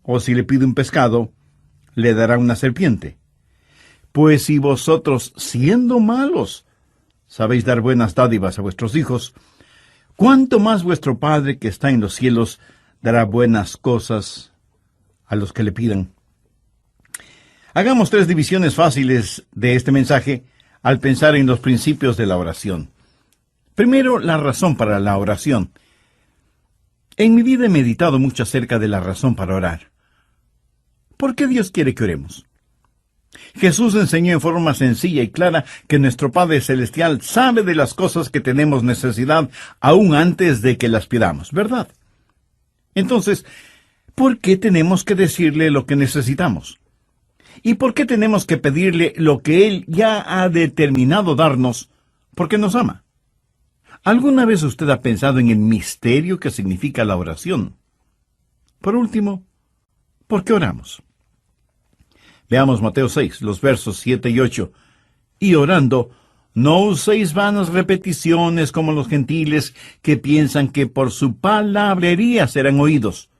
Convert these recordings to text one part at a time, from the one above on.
O si le pide un pescado, le dará una serpiente. Pues si vosotros, siendo malos, sabéis dar buenas dádivas a vuestros hijos, ¿cuánto más vuestro Padre que está en los cielos dará buenas cosas a los que le pidan? Hagamos 3 divisiones fáciles de este mensaje al pensar en los principios de la oración. Primero, la razón para la oración. En mi vida he meditado mucho acerca de la razón para orar. ¿Por qué Dios quiere que oremos? Jesús enseñó en forma sencilla y clara que nuestro Padre Celestial sabe de las cosas que tenemos necesidad aún antes de que las pidamos, ¿verdad? Entonces, ¿por qué tenemos que decirle lo que necesitamos? ¿Y por qué tenemos que pedirle lo que Él ya ha determinado darnos porque nos ama? ¿Alguna vez usted ha pensado en el misterio que significa la oración? Por último, ¿por qué oramos? Veamos Mateo 6, los versos 7 y 8. Y orando, no uséis vanas repeticiones como los gentiles que piensan que por su palabrería serán oídos.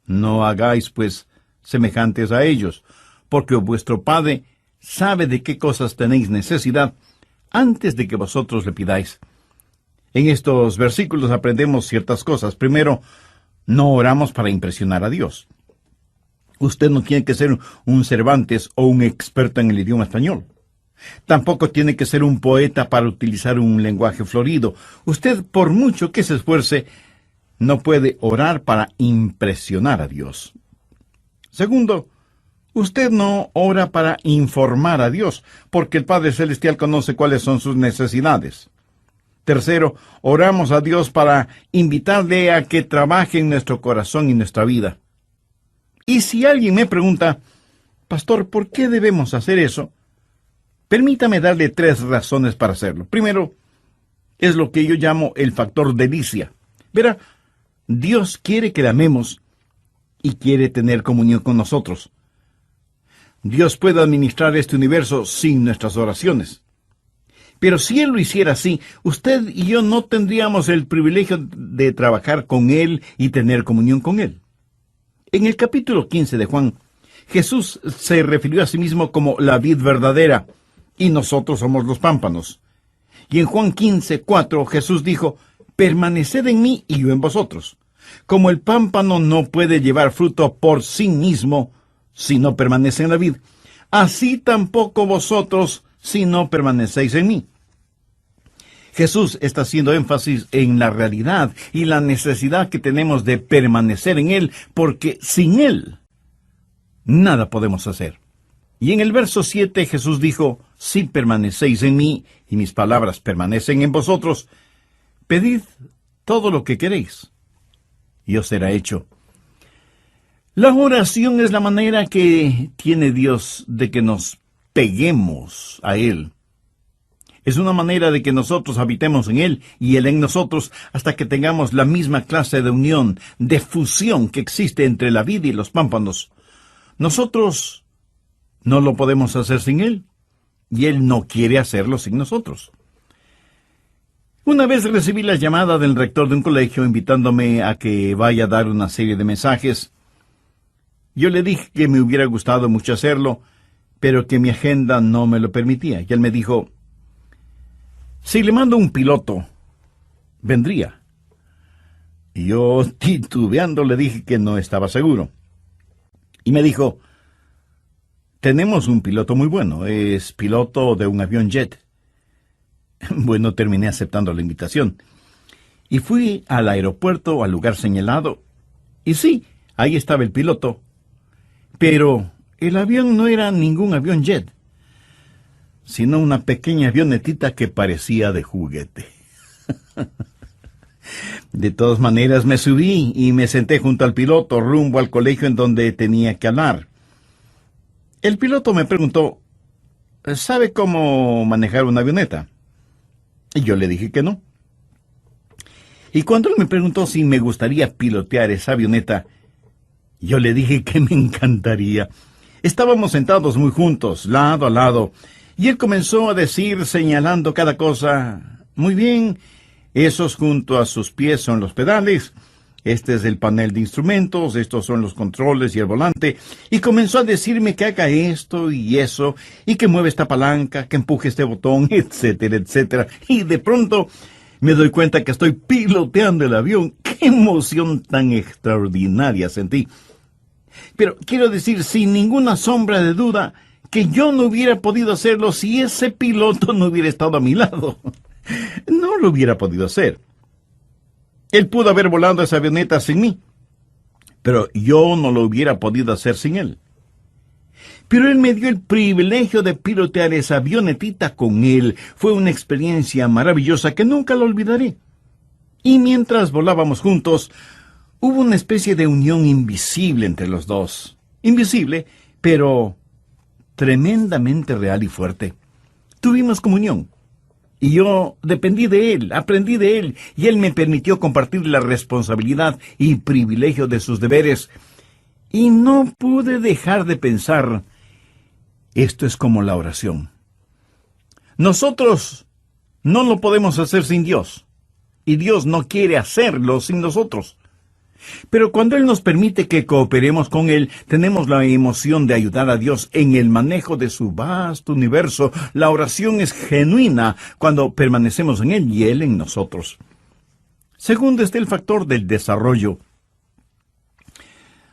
No hagáis, pues, semejantes a ellos, porque vuestro Padre sabe de qué cosas tenéis necesidad antes de que vosotros le pidáis. En estos versículos aprendemos ciertas cosas. Primero, no oramos para impresionar a Dios. Usted no tiene que ser un Cervantes o un experto en el idioma español. Tampoco tiene que ser un poeta para utilizar un lenguaje florido. Usted, por mucho que se esfuerce, no puede orar para impresionar a Dios. Segundo, usted no ora para informar a Dios, porque el Padre Celestial conoce cuáles son sus necesidades. Tercero, oramos a Dios para invitarle a que trabaje en nuestro corazón y nuestra vida. Y si alguien me pregunta, Pastor, ¿por qué debemos hacer eso? Permítame darle 3 razones para hacerlo. Primero, es lo que yo llamo el factor delicia. Verá, Dios quiere que le amemos y quiere tener comunión con nosotros. Dios puede administrar este universo sin nuestras oraciones. Pero si Él lo hiciera así, usted y yo no tendríamos el privilegio de trabajar con Él y tener comunión con Él. En el capítulo 15 de Juan, Jesús se refirió a sí mismo como la vid verdadera, y nosotros somos los pámpanos. Y en Juan 15:4, Jesús dijo, permaneced en mí y yo en vosotros. Como el pámpano no puede llevar fruto por sí mismo si no permanece en la vid, así tampoco vosotros si no permanecéis en mí. Jesús está haciendo énfasis en la realidad y la necesidad que tenemos de permanecer en Él, porque sin Él nada podemos hacer. Y en el verso 7 Jesús dijo, si permanecéis en mí y mis palabras permanecen en vosotros, pedid todo lo que queréis y os será hecho. La oración es la manera que tiene Dios de que nos peguemos a Él. Es una manera de que nosotros habitemos en Él y Él en nosotros hasta que tengamos la misma clase de unión, de fusión que existe entre la vid y los pámpanos. Nosotros no lo podemos hacer sin Él y Él no quiere hacerlo sin nosotros. Una vez recibí la llamada del rector de un colegio invitándome a que vaya a dar una serie de mensajes. Yo le dije que me hubiera gustado mucho hacerlo, pero que mi agenda no me lo permitía. Y él me dijo, si le mando un piloto, vendría. Y yo, titubeando, le dije que no estaba seguro. Y me dijo, tenemos un piloto muy bueno, es piloto de un avión jet. Bueno, terminé aceptando la invitación. Y fui al aeropuerto, al lugar señalado. Y sí, ahí estaba el piloto. Pero el avión no era ningún avión jet, sino una pequeña avionetita que parecía de juguete. De todas maneras me subí y me senté junto al piloto rumbo al colegio en donde tenía que hablar. El piloto me preguntó, ¿sabe cómo manejar una avioneta? Y yo le dije que no. Y cuando él me preguntó si me gustaría pilotear esa avioneta, yo le dije que me encantaría. Estábamos sentados muy juntos, lado a lado, y él comenzó a decir, señalando cada cosa, muy bien, esos junto a sus pies son los pedales, Este es el panel de instrumentos, estos son los controles y el volante, y comenzó a decirme que haga esto y eso, y que mueva esta palanca, que empuje este botón, etcétera, etcétera. Y de pronto me doy cuenta que estoy piloteando el avión. ¡Qué emoción tan extraordinaria sentí! Pero quiero decir, sin ninguna sombra de duda, que yo no hubiera podido hacerlo si ese piloto no hubiera estado a mi lado. No lo hubiera podido hacer. Él pudo haber volado esa avioneta sin mí, pero yo no lo hubiera podido hacer sin él. Pero él me dio el privilegio de pilotear esa avionetita con él. Fue una experiencia maravillosa que nunca lo olvidaré. Y mientras volábamos juntos, hubo una especie de unión invisible entre los dos. Invisible, pero tremendamente real y fuerte. Tuvimos comunión. Y yo dependí de él, aprendí de él, y él me permitió compartir la responsabilidad y privilegio de sus deberes. Y no pude dejar de pensar, esto es como la oración. Nosotros no lo podemos hacer sin Dios, y Dios no quiere hacerlo sin nosotros. Pero cuando Él nos permite que cooperemos con Él, tenemos la emoción de ayudar a Dios en el manejo de su vasto universo. La oración es genuina cuando permanecemos en Él y Él en nosotros. Segundo está el factor del desarrollo.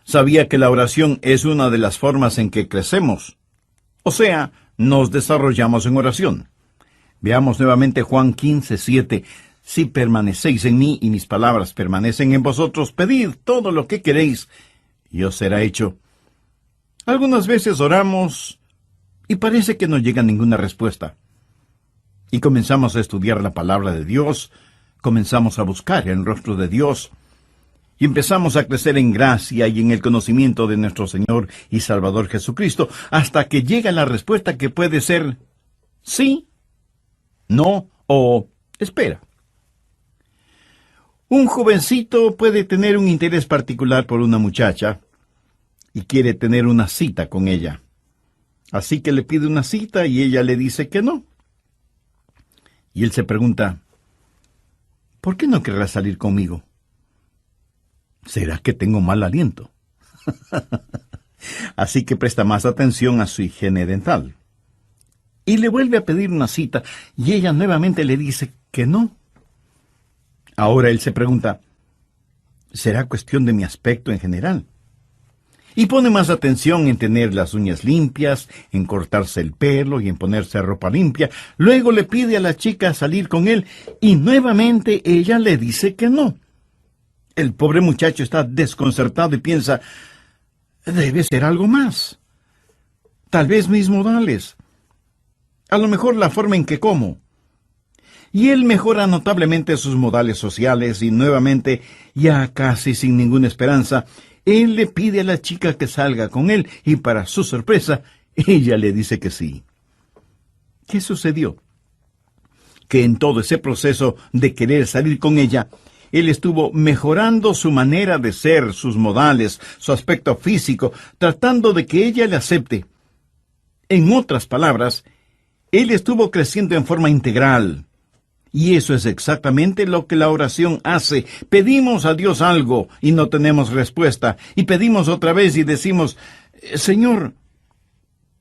Sabía que la oración es una de las formas en que crecemos. O sea, nos desarrollamos en oración. Veamos nuevamente Juan 15:7. Si permanecéis en mí y mis palabras permanecen en vosotros, pedid todo lo que queréis y os será hecho. Algunas veces oramos y parece que no llega ninguna respuesta. Y comenzamos a estudiar la palabra de Dios, comenzamos a buscar el rostro de Dios, y empezamos a crecer en gracia y en el conocimiento de nuestro Señor y Salvador Jesucristo, hasta que llega la respuesta que puede ser sí, no o espera. Un jovencito puede tener un interés particular por una muchacha y quiere tener una cita con ella. Así que le pide una cita y ella le dice que no. Y él se pregunta, ¿por qué no querrá salir conmigo? ¿Será que tengo mal aliento? Así que presta más atención a su higiene dental. Y le vuelve a pedir una cita y ella nuevamente le dice que no. Ahora él se pregunta, ¿será cuestión de mi aspecto en general? Y pone más atención en tener las uñas limpias, en cortarse el pelo y en ponerse ropa limpia. Luego le pide a la chica salir con él y nuevamente ella le dice que no. El pobre muchacho está desconcertado y piensa, debe ser algo más. Tal vez mis modales. A lo mejor la forma en que como. Y él mejora notablemente sus modales sociales y nuevamente, ya casi sin ninguna esperanza, él le pide a la chica que salga con él y para su sorpresa, ella le dice que sí. ¿Qué sucedió? Que en todo ese proceso de querer salir con ella, él estuvo mejorando su manera de ser, sus modales, su aspecto físico, tratando de que ella le acepte. En otras palabras, él estuvo creciendo en forma integral. Y eso es exactamente lo que la oración hace. Pedimos a Dios algo y no tenemos respuesta. Y pedimos otra vez y decimos, Señor,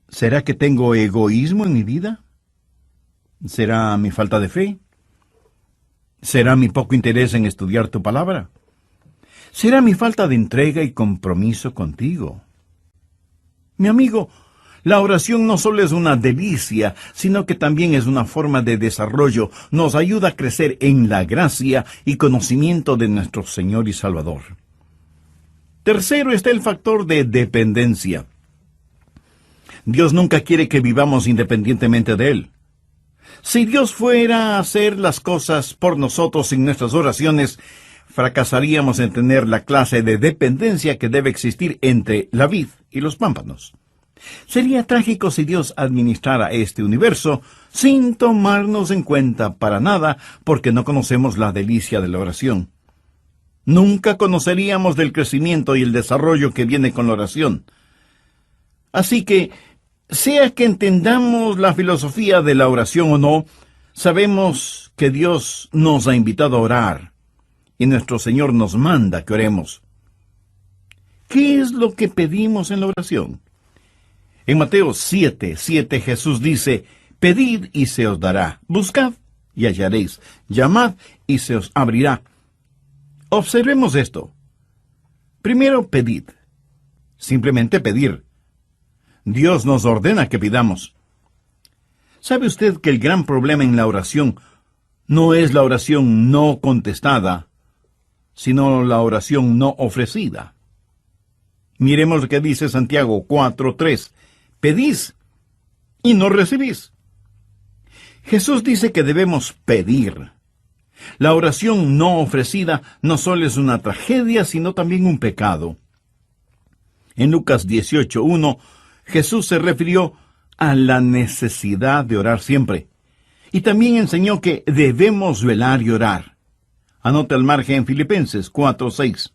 ¿será que tengo egoísmo en mi vida? ¿Será mi falta de fe? ¿Será mi poco interés en estudiar tu palabra? ¿Será mi falta de entrega y compromiso contigo? Mi amigo, la oración no solo es una delicia, sino que también es una forma de desarrollo. Nos ayuda a crecer en la gracia y conocimiento de nuestro Señor y Salvador. Tercero está el factor de dependencia. Dios nunca quiere que vivamos independientemente de Él. Si Dios fuera a hacer las cosas por nosotros sin nuestras oraciones, fracasaríamos en tener la clase de dependencia que debe existir entre la vid y los pámpanos. Sería trágico si Dios administrara este universo sin tomarnos en cuenta para nada, porque no conocemos la delicia de la oración. Nunca conoceríamos del crecimiento y el desarrollo que viene con la oración. Así que, sea que entendamos la filosofía de la oración o no, sabemos que Dios nos ha invitado a orar. y nuestro Señor nos manda que oremos. ¿Qué es lo que pedimos en la oración? En Mateo 7:7 Jesús dice: pedid y se os dará, buscad y hallaréis, llamad y se os abrirá. Observemos esto. Primero, pedid. Simplemente pedir. Dios nos ordena que pidamos. ¿Sabe usted que el gran problema en la oración no es la oración no contestada, sino la oración no ofrecida? Miremos lo que dice Santiago 4:3. Pedís y no recibís. Jesús dice que debemos pedir. La oración no ofrecida no solo es una tragedia, sino también un pecado. En Lucas 18:1, Jesús se refirió a la necesidad de orar siempre. Y también enseñó que debemos velar y orar. Anote al margen en Filipenses 4:6.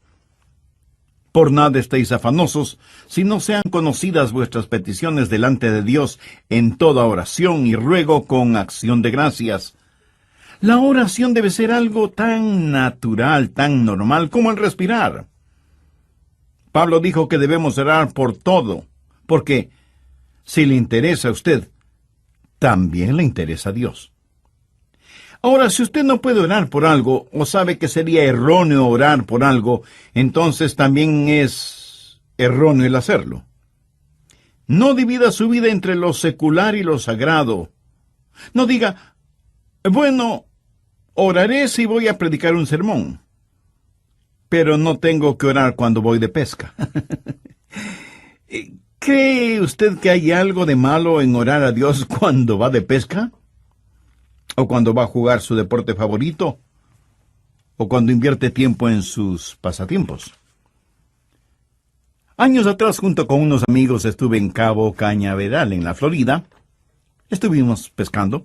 Por nada estéis afanosos, si no sean conocidas vuestras peticiones delante de Dios en toda oración y ruego con acción de gracias. La oración debe ser algo tan natural, tan normal como el respirar. Pablo dijo que debemos orar por todo, porque si le interesa a usted, también le interesa a Dios. Ahora, si usted no puede orar por algo, o sabe que sería erróneo orar por algo, entonces también es erróneo el hacerlo. No divida su vida entre lo secular y lo sagrado. No diga: bueno, oraré si voy a predicar un sermón, pero no tengo que orar cuando voy de pesca. ¿Cree usted que hay algo de malo en orar a Dios cuando va de pesca? ¿O cuando va a jugar su deporte favorito? ¿O cuando invierte tiempo en sus pasatiempos? Años atrás, junto con unos amigos, estuve en Cabo Cañaveral, en la Florida. Estuvimos pescando.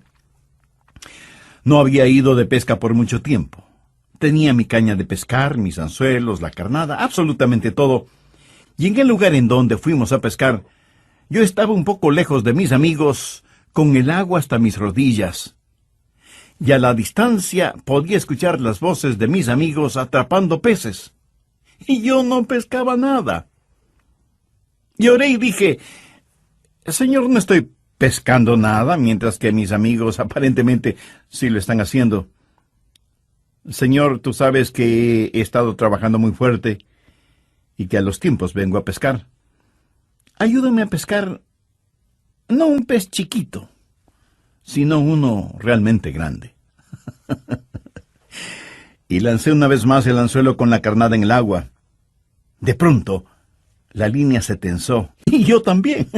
No había ido de pesca por mucho tiempo. Tenía mi caña de pescar, mis anzuelos, la carnada, absolutamente todo. Y en el lugar en donde fuimos a pescar, yo estaba un poco lejos de mis amigos, con el agua hasta mis rodillas. Y a la distancia podía escuchar las voces de mis amigos atrapando peces. Y yo no pescaba nada. Y oré y dije: Señor, no estoy pescando nada, mientras que mis amigos aparentemente sí lo están haciendo. Señor, tú sabes que he estado trabajando muy fuerte y que a los tiempos vengo a pescar. Ayúdame a pescar no un pez chiquito, sino uno realmente grande. Y lancé una vez más el anzuelo con la carnada en el agua. De pronto, la línea se tensó, y yo también.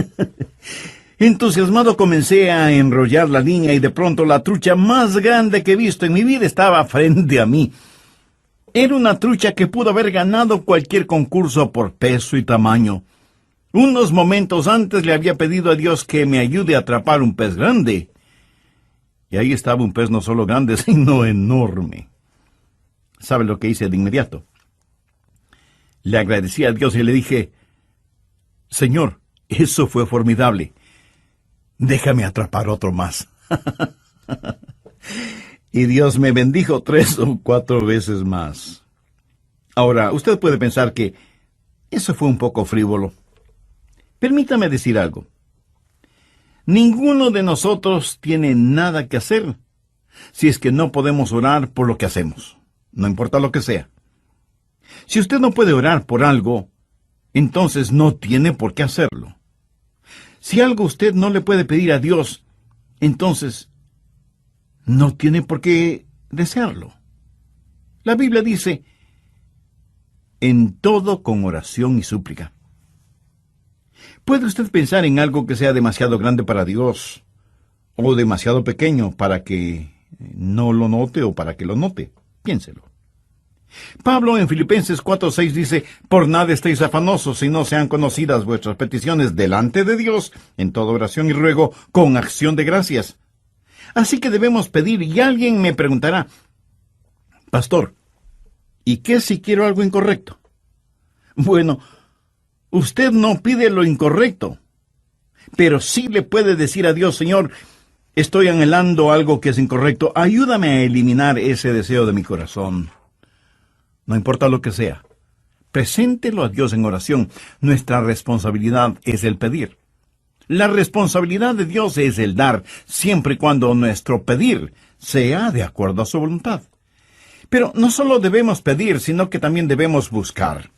Entusiasmado comencé a enrollar la línea y de pronto la trucha más grande que he visto en mi vida estaba frente a mí. Era una trucha que pudo haber ganado cualquier concurso por peso y tamaño. Unos momentos antes le había pedido a Dios que me ayude a atrapar un pez grande. Y ahí estaba un pez no solo grande, sino enorme. ¿Sabe lo que hice de inmediato? Le agradecí a Dios y le dije: Señor, eso fue formidable. Déjame atrapar otro más. Y Dios me bendijo 3 o 4 veces más. Ahora, usted puede pensar que eso fue un poco frívolo. Permítame decir algo. Ninguno de nosotros tiene nada que hacer si es que no podemos orar por lo que hacemos, no importa lo que sea. Si usted no puede orar por algo, entonces no tiene por qué hacerlo. Si algo usted no le puede pedir a Dios, entonces no tiene por qué desearlo. La Biblia dice: en todo con oración y súplica. ¿Puede usted pensar en algo que sea demasiado grande para Dios o demasiado pequeño para que no lo note o para que lo note? Piénselo. Pablo en Filipenses 4:6 dice: por nada estéis afanosos, si no sean conocidas vuestras peticiones delante de Dios en toda oración y ruego con acción de gracias. Así que debemos pedir, y alguien me preguntará: Pastor, ¿y qué si quiero algo incorrecto? Bueno, usted no pide lo incorrecto, pero sí le puede decir a Dios: Señor, estoy anhelando algo que es incorrecto, ayúdame a eliminar ese deseo de mi corazón. no importa lo que sea. Preséntelo a Dios en oración. Nuestra responsabilidad es el pedir. La responsabilidad de Dios es el dar, siempre y cuando nuestro pedir sea de acuerdo a su voluntad. Pero no solo debemos pedir, sino que también debemos buscar.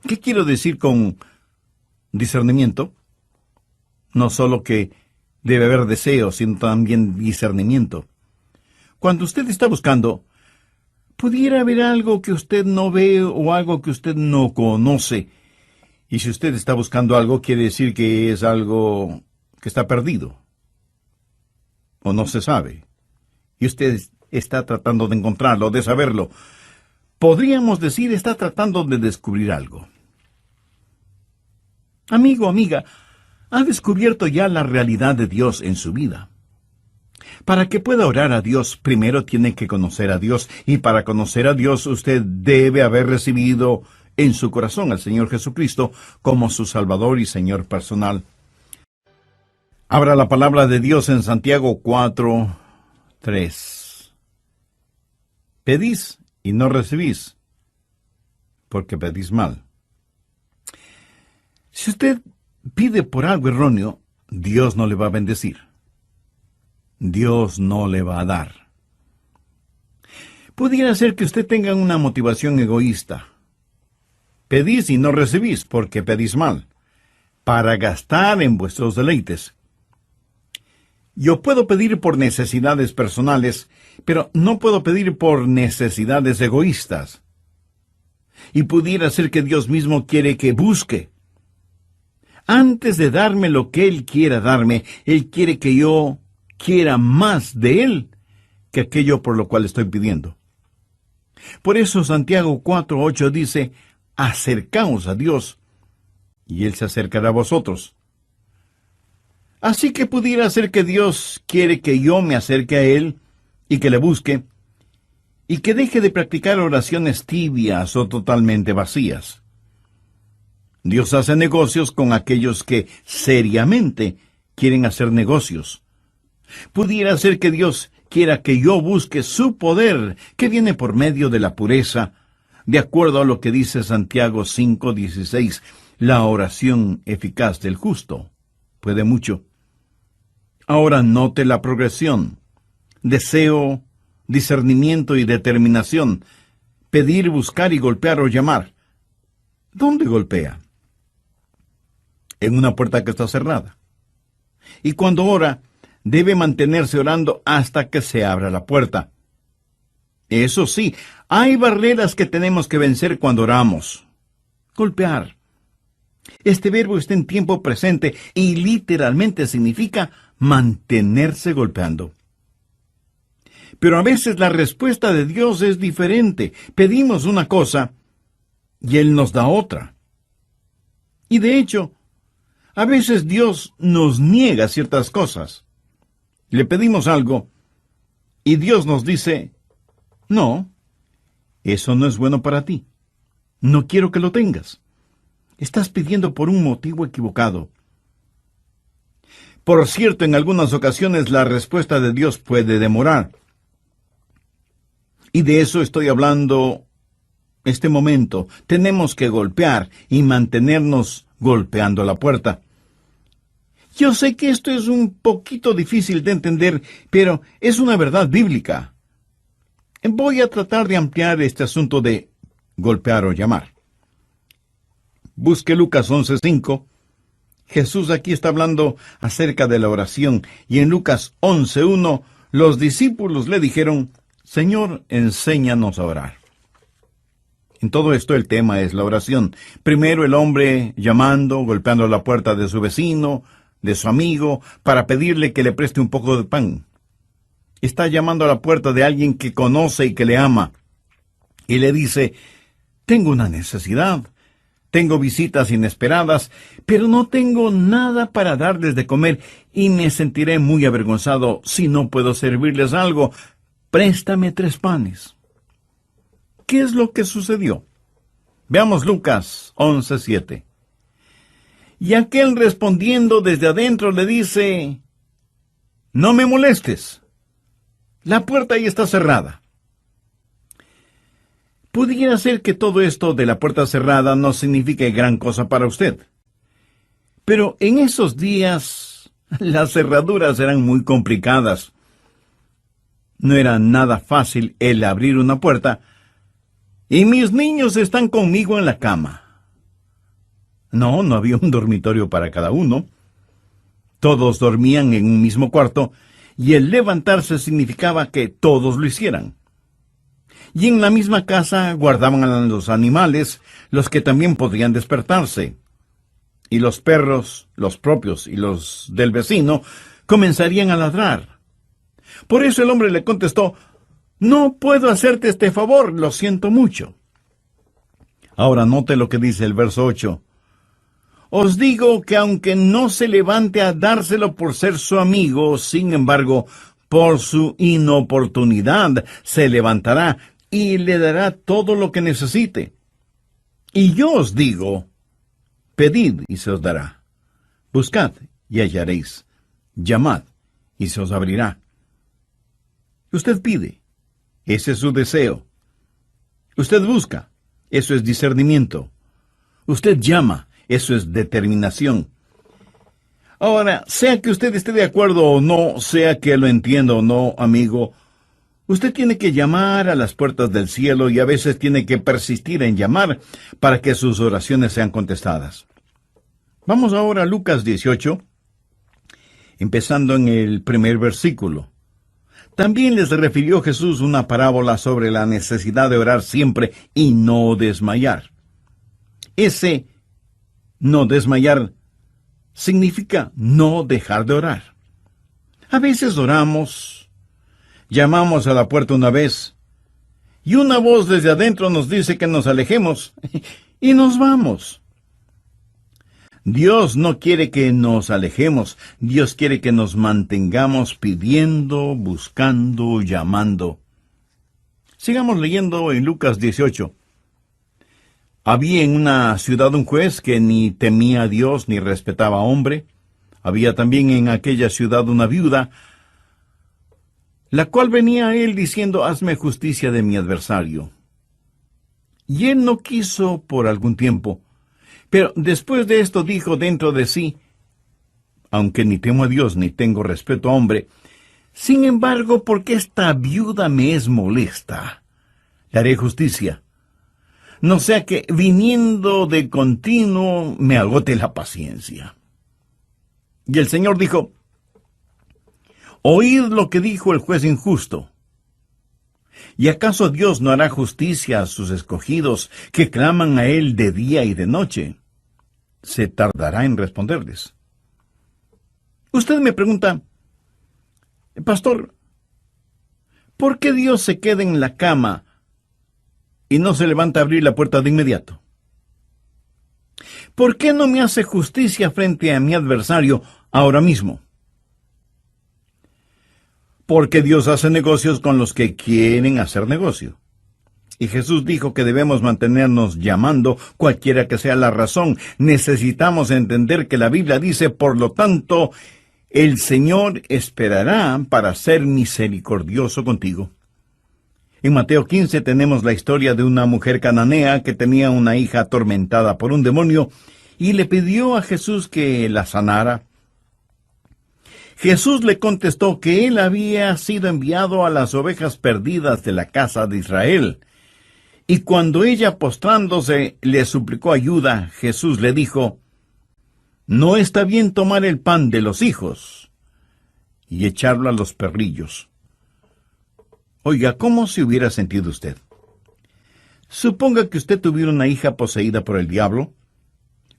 ¿Qué quiero decir con discernimiento? No solo que debe haber deseo, sino también discernimiento. Cuando usted está buscando, pudiera haber algo que usted no ve o algo que usted no conoce. Y si usted está buscando algo, quiere decir que es algo que está perdido o no se sabe. Y usted está tratando de encontrarlo, de saberlo. Podríamos decir, está tratando de descubrir algo. Amigo, amiga, ¿ha descubierto ya la realidad de Dios en su vida? Para que pueda orar a Dios, primero tiene que conocer a Dios, y para conocer a Dios usted debe haber recibido en su corazón al Señor Jesucristo como su Salvador y Señor personal. Abra la palabra de Dios en Santiago 4:3. Pedís y no recibís, porque pedís mal. Si usted pide por algo erróneo, Dios no le va a bendecir. Dios no le va a dar. Pudiera ser que usted tenga una motivación egoísta. Pedís y no recibís, porque pedís mal, para gastar en vuestros deleites. Yo puedo pedir por necesidades personales, pero no puedo pedir por necesidades egoístas. Y pudiera ser que Dios mismo quiere que busque. Antes de darme lo que Él quiera darme, Él quiere que yo quiera más de Él que aquello por lo cual estoy pidiendo. Por eso Santiago 4:8 dice, acercaos a Dios, y Él se acercará a vosotros. Así que pudiera ser que Dios quiere que yo me acerque a Él y que le busque, y que deje de practicar oraciones tibias o totalmente vacías. Dios hace negocios con aquellos que seriamente quieren hacer negocios. Pudiera ser que Dios quiera que yo busque su poder, que viene por medio de la pureza, de acuerdo a lo que dice Santiago 5:16, la oración eficaz del justo puede mucho. Ahora note la progresión: deseo, discernimiento y determinación, pedir, buscar y golpear o llamar. ¿Dónde golpea? En una puerta que está cerrada. Y cuando ora, debe mantenerse orando hasta que se abra la puerta. Eso sí, hay barreras que tenemos que vencer cuando oramos. Golpear. Este verbo está en tiempo presente y literalmente significa mantenerse golpeando. Pero a veces la respuesta de Dios es diferente. Pedimos una cosa y Él nos da otra. Y de hecho, a veces Dios nos niega ciertas cosas. Le pedimos algo y Dios nos dice, no, eso no es bueno para ti. No quiero que lo tengas. Estás pidiendo por un motivo equivocado. Por cierto, en algunas ocasiones la respuesta de Dios puede demorar. Y de eso estoy hablando este momento. Tenemos que golpear y mantenernos golpeando la puerta. Yo sé que esto es un poquito difícil de entender, pero es una verdad bíblica. Voy a tratar de ampliar este asunto de golpear o llamar. Busque Lucas 11:5. Jesús aquí está hablando acerca de la oración, y en Lucas 11:1 los discípulos le dijeron, Señor, enséñanos a orar. En todo esto el tema es la oración. Primero el hombre llamando, golpeando la puerta de su vecino, de su amigo, para pedirle que le preste un poco de pan. Está llamando a la puerta de alguien que conoce y que le ama. Y le dice, tengo una necesidad, tengo visitas inesperadas, pero no tengo nada para darles de comer y me sentiré muy avergonzado si no puedo servirles algo. Préstame 3 panes. ¿Qué es lo que sucedió? Veamos Lucas 11:7. Y aquel respondiendo desde adentro le dice, no me molestes, la puerta ya está cerrada. Pudiera ser que todo esto de la puerta cerrada no signifique gran cosa para usted. Pero en esos días, las cerraduras eran muy complicadas. No era nada fácil el abrir una puerta, y mis niños están conmigo en la cama. No, no había un dormitorio para cada uno. Todos dormían en un mismo cuarto, y el levantarse significaba que todos lo hicieran. Y en la misma casa guardaban a los animales, los que también podían despertarse. Y los perros, los propios y los del vecino, comenzarían a ladrar. Por eso el hombre le contestó: «No puedo hacerte este favor, lo siento mucho». Ahora note lo que dice el verso 8. «Os digo que aunque no se levante a dárselo por ser su amigo, sin embargo, por su inoportunidad se levantará y le dará todo lo que necesite. Y yo os digo, pedid y se os dará. Buscad y hallaréis. Llamad y se os abrirá». Usted pide, ese es su deseo. Usted busca, eso es discernimiento. Usted llama, eso es determinación. Ahora, sea que usted esté de acuerdo o no, sea que lo entienda o no, amigo, usted tiene que llamar a las puertas del cielo y a veces tiene que persistir en llamar para que sus oraciones sean contestadas. Vamos ahora a Lucas 18, empezando en el primer versículo. También les refirió Jesús una parábola sobre la necesidad de orar siempre y no desmayar. Ese no desmayar significa no dejar de orar. A veces oramos, llamamos a la puerta una vez, y una voz desde adentro nos dice que nos alejemos, y nos vamos. Dios no quiere que nos alejemos, Dios quiere que nos mantengamos pidiendo, buscando, llamando. Sigamos leyendo en Lucas 18. Había en una ciudad un juez que ni temía a Dios ni respetaba a hombre. Había también en aquella ciudad una viuda, la cual venía a él diciendo: «Hazme justicia de mi adversario». Y él no quiso por algún tiempo. Pero después de esto dijo dentro de sí: «Aunque ni temo a Dios ni tengo respeto a hombre, sin embargo, porque esta viuda me es molesta, le haré justicia, no sea que viniendo de continuo me agote la paciencia». Y el Señor dijo: «Oíd lo que dijo el juez injusto. ¿Y acaso Dios no hará justicia a sus escogidos que claman a Él de día y de noche? ¿Se tardará en responderles?». Usted me pregunta: «Pastor, ¿por qué Dios se queda en la cama y no se levanta a abrir la puerta de inmediato? ¿Por qué no me hace justicia frente a mi adversario ahora mismo?». Porque Dios hace negocios con los que quieren hacer negocio. Y Jesús dijo que debemos mantenernos llamando, cualquiera que sea la razón. Necesitamos entender que la Biblia dice: «Por lo tanto, el Señor esperará para ser misericordioso contigo». En Mateo 15 tenemos la historia de una mujer cananea que tenía una hija atormentada por un demonio y le pidió a Jesús que la sanara. Jesús le contestó que él había sido enviado a las ovejas perdidas de la casa de Israel. Y cuando ella, postrándose, le suplicó ayuda, Jesús le dijo: «No está bien tomar el pan de los hijos y echarlo a los perrillos». Oiga, ¿cómo se hubiera sentido usted? Suponga que usted tuviera una hija poseída por el diablo.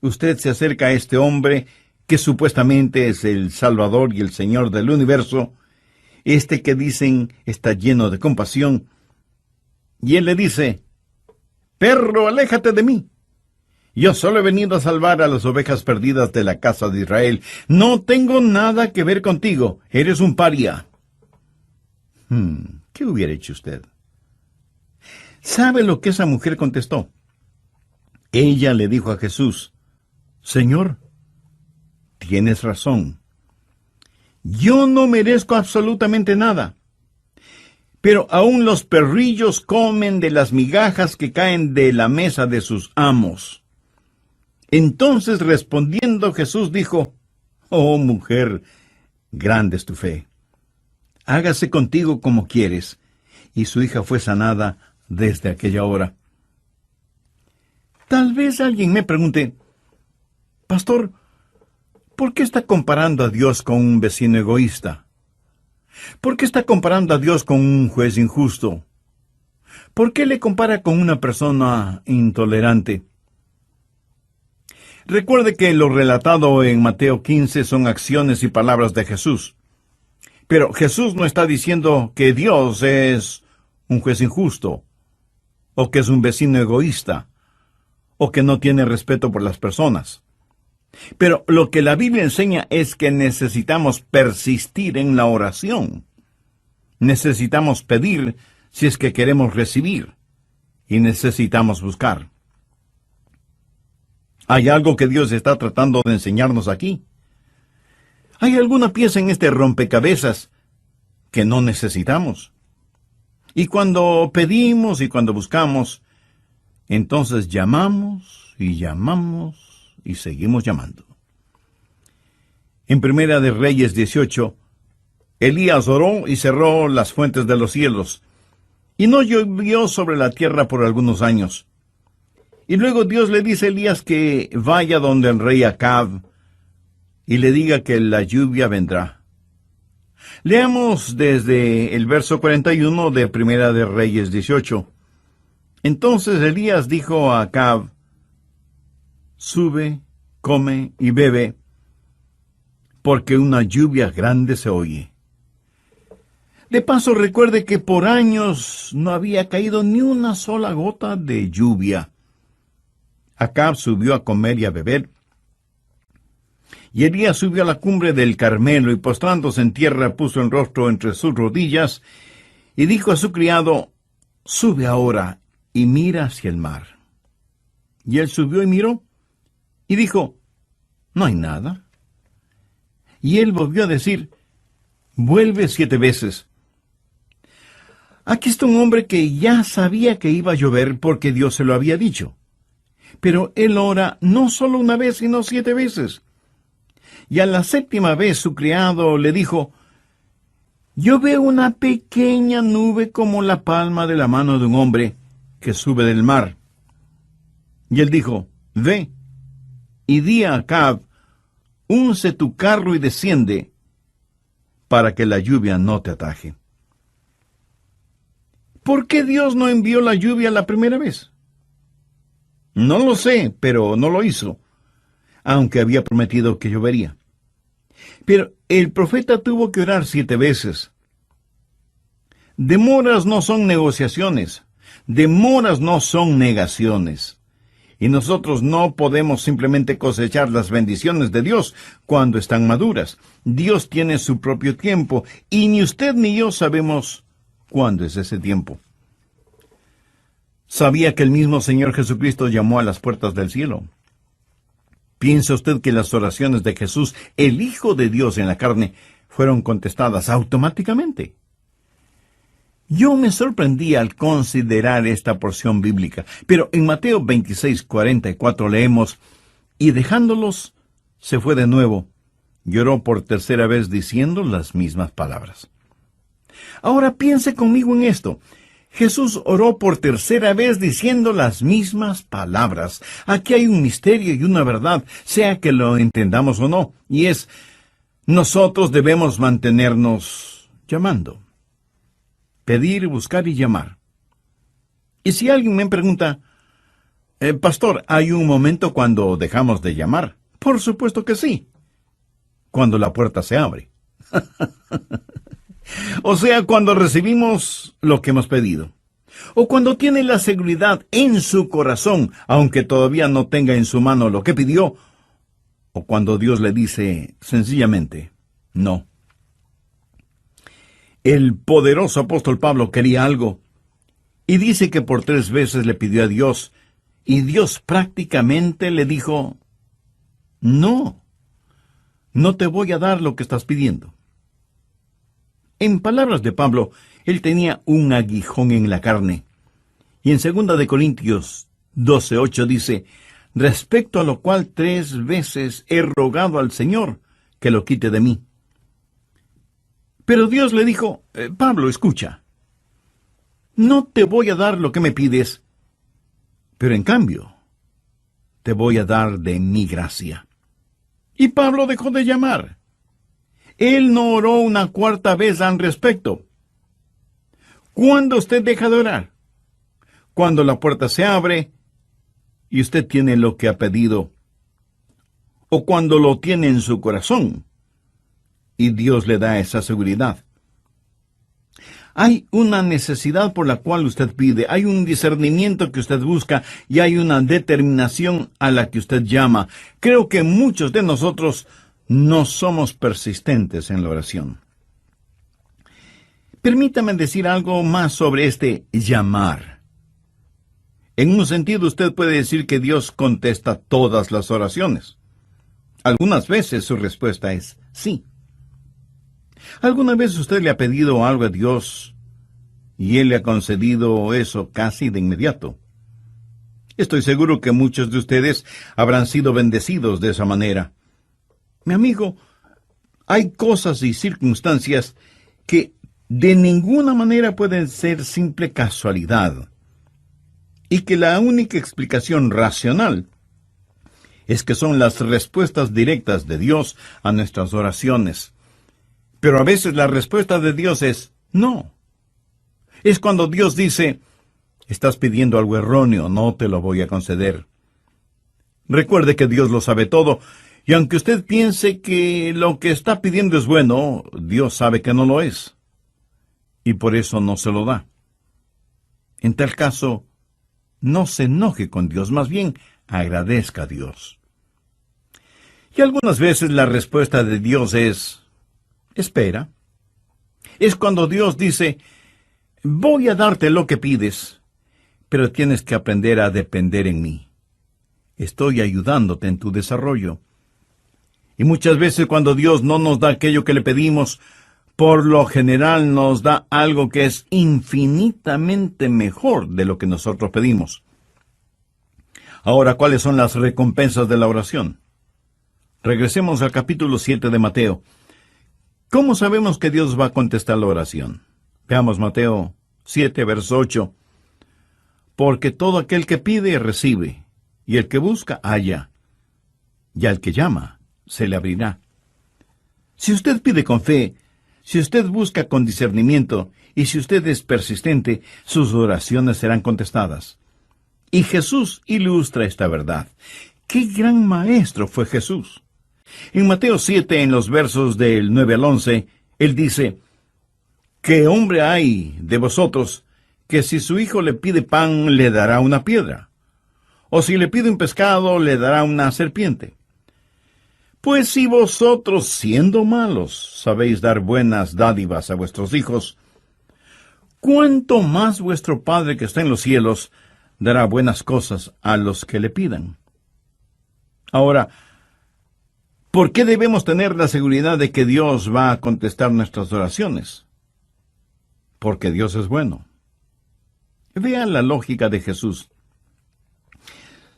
Usted se acerca a este hombre que supuestamente es el Salvador y el Señor del universo, este que dicen está lleno de compasión, y él le dice: «Perro, aléjate de mí. Yo solo he venido a salvar a las ovejas perdidas de la casa de Israel. No tengo nada que ver contigo. Eres un paria». ¿Qué hubiera hecho usted? ¿Sabe lo que esa mujer contestó? Ella le dijo a Jesús: «Señor, tienes razón. Yo no merezco absolutamente nada. pero aún los perrillos comen de las migajas que caen de la mesa de sus amos. Entonces respondiendo Jesús dijo: Oh mujer, grande es tu fe. Hágase contigo como quieres. Y su hija fue sanada desde aquella hora. Tal vez alguien me pregunte: Pastor, ¿por qué está comparando a Dios con un vecino egoísta? ¿Por qué está comparando a Dios con un juez injusto? ¿Por qué le compara con una persona intolerante? Recuerde que lo relatado en Mateo 15 son acciones y palabras de Jesús. Pero Jesús no está diciendo que Dios es un juez injusto, o que es un vecino egoísta, o que no tiene respeto por las personas. Pero lo que la Biblia enseña es que necesitamos persistir en la oración. Necesitamos pedir si es que queremos recibir, y necesitamos buscar. ¿Hay algo que Dios está tratando de enseñarnos aquí? ¿Hay alguna pieza en este rompecabezas que no necesitamos? Y cuando pedimos y cuando buscamos, entonces llamamos y seguimos llamando. En Primera de Reyes 18, Elías oró y cerró las fuentes de los cielos, y no llovió sobre la tierra por algunos años. Y luego Dios le dice a Elías que vaya donde el rey Acab y le diga que la lluvia vendrá. Leamos desde el verso 41 de Primera de Reyes 18. Entonces Elías dijo a Acab: Sube, come y bebe, porque una lluvia grande se oye. De paso, recuerde que por años no había caído ni una sola gota de lluvia. Acab subió a comer y a beber, y Elías subió a la cumbre del Carmelo, y postrándose en tierra puso el rostro entre sus rodillas, y dijo a su criado: Sube ahora y mira hacia el mar. Y él subió y miró, y dijo: No hay nada. Y él volvió a decir: Vuelve 7 veces. Aquí está un hombre que ya sabía que iba a llover porque Dios se lo había dicho. Pero él ora no solo una vez, sino 7 veces. Y a la 7ª vez su criado le dijo: Yo veo una pequeña nube como la palma de la mano de un hombre que sube del mar. Y él dijo: Ve, y di a Acab: Unce tu carro y desciende, para que la lluvia no te ataje. ¿Por qué Dios no envió la lluvia la primera vez? No lo sé, pero no lo hizo, aunque había prometido que llovería. Pero el profeta tuvo que orar 7 veces. Demoras no son negociaciones, demoras no son negaciones. Y nosotros no podemos simplemente cosechar las bendiciones de Dios cuando están maduras. Dios tiene su propio tiempo, y ni usted ni yo sabemos cuándo es ese tiempo. ¿Sabía que el mismo Señor Jesucristo llamó a las puertas del cielo? ¿Piensa usted que las oraciones de Jesús, el Hijo de Dios en la carne, fueron contestadas automáticamente? Yo me sorprendí al considerar esta porción bíblica, pero en Mateo 26:44 leemos: Y dejándolos, se fue de nuevo, y oró por 3ª vez diciendo las mismas palabras. Ahora piense conmigo en esto. Jesús oró por 3ª vez diciendo las mismas palabras. Aquí hay un misterio y una verdad, sea que lo entendamos o no, y es: nosotros debemos mantenernos llamando. Pedir, buscar y llamar. Y si alguien me pregunta: Pastor, ¿hay un momento cuando dejamos de llamar? Por supuesto que sí. Cuando la puerta se abre. O sea, cuando recibimos lo que hemos pedido. O cuando tiene la seguridad en su corazón, aunque todavía no tenga en su mano lo que pidió. O cuando Dios le dice sencillamente: no. El poderoso apóstol Pablo quería algo, y dice que por 3 veces le pidió a Dios, y Dios prácticamente le dijo: no, no te voy a dar lo que estás pidiendo. En palabras de Pablo, Él tenía un aguijón en la carne. Y en 2 de Corintios 12:8 dice, respecto a lo cual 3 veces he rogado al Señor que lo quite de mí. Pero Dios le dijo, Pablo, escucha, no te voy a dar lo que me pides, pero en cambio, te voy a dar de mi gracia. Y Pablo dejó de llamar. Él no oró una 4ª vez al respecto. ¿Cuándo usted deja de orar? Cuando la puerta se abre y usted tiene lo que ha pedido, o cuando lo tiene en su corazón y Dios le da esa seguridad. Hay una necesidad por la cual usted pide, hay un discernimiento que usted busca y hay una determinación a la que usted llama. Creo que muchos de nosotros no somos persistentes en la oración. Permítame decir algo más sobre este llamar. En un sentido, usted puede decir que Dios contesta todas las oraciones. Algunas veces su respuesta es sí. ¿Alguna vez usted le ha pedido algo a Dios y Él le ha concedido eso casi de inmediato? Estoy seguro que muchos de ustedes habrán sido bendecidos de esa manera. Mi amigo, hay cosas y circunstancias que de ninguna manera pueden ser simple casualidad, y que la única explicación racional es que son las respuestas directas de Dios a nuestras oraciones. Pero a veces la respuesta de Dios es no. Es cuando Dios dice, estás pidiendo algo erróneo, no te lo voy a conceder. Recuerde que Dios lo sabe todo, y aunque usted piense que lo que está pidiendo es bueno, Dios sabe que no lo es, y por eso no se lo da. En tal caso, no se enoje con Dios, más bien agradezca a Dios. Y algunas veces la respuesta de Dios es espera. Es cuando Dios dice, voy a darte lo que pides, pero tienes que aprender a depender en mí. Estoy ayudándote en tu desarrollo. Y muchas veces cuando Dios no nos da aquello que le pedimos, por lo general nos da algo que es infinitamente mejor de lo que nosotros pedimos. Ahora, ¿cuáles son las recompensas de la oración? Regresemos al capítulo 7 de Mateo. ¿Cómo sabemos que Dios va a contestar la oración? Veamos Mateo 7, verso 8. Porque todo aquel que pide, recibe, y el que busca, halla, y al que llama, se le abrirá. Si usted pide con fe, si usted busca con discernimiento, y si usted es persistente, sus oraciones serán contestadas. Y Jesús ilustra esta verdad. ¡Qué gran maestro fue Jesús! En Mateo 7, en los versos del 9 al 11, Él dice, ¿qué hombre hay de vosotros que si su hijo le pide pan, le dará una piedra? ¿O si le pide un pescado, le dará una serpiente? Pues si vosotros, siendo malos, sabéis dar buenas dádivas a vuestros hijos, ¿cuánto más vuestro Padre que está en los cielos dará buenas cosas a los que le pidan? Ahora, ¿por qué debemos tener la seguridad de que Dios va a contestar nuestras oraciones? Porque Dios es bueno. Vean la lógica de Jesús.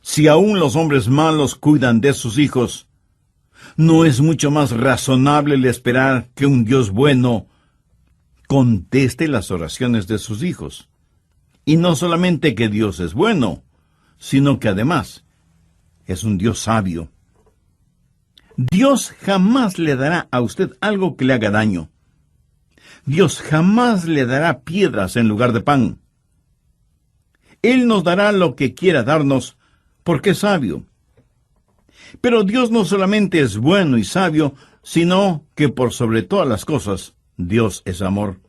Si aún los hombres malos cuidan de sus hijos, ¿no es mucho más razonable el esperar que un Dios bueno conteste las oraciones de sus hijos? Y no solamente que Dios es bueno, sino que además es un Dios sabio. Dios jamás le dará a usted algo que le haga daño. Dios jamás le dará piedras en lugar de pan. Él nos dará lo que quiera darnos, porque es sabio. Pero Dios no solamente es bueno y sabio, sino que por sobre todas las cosas, Dios es amor.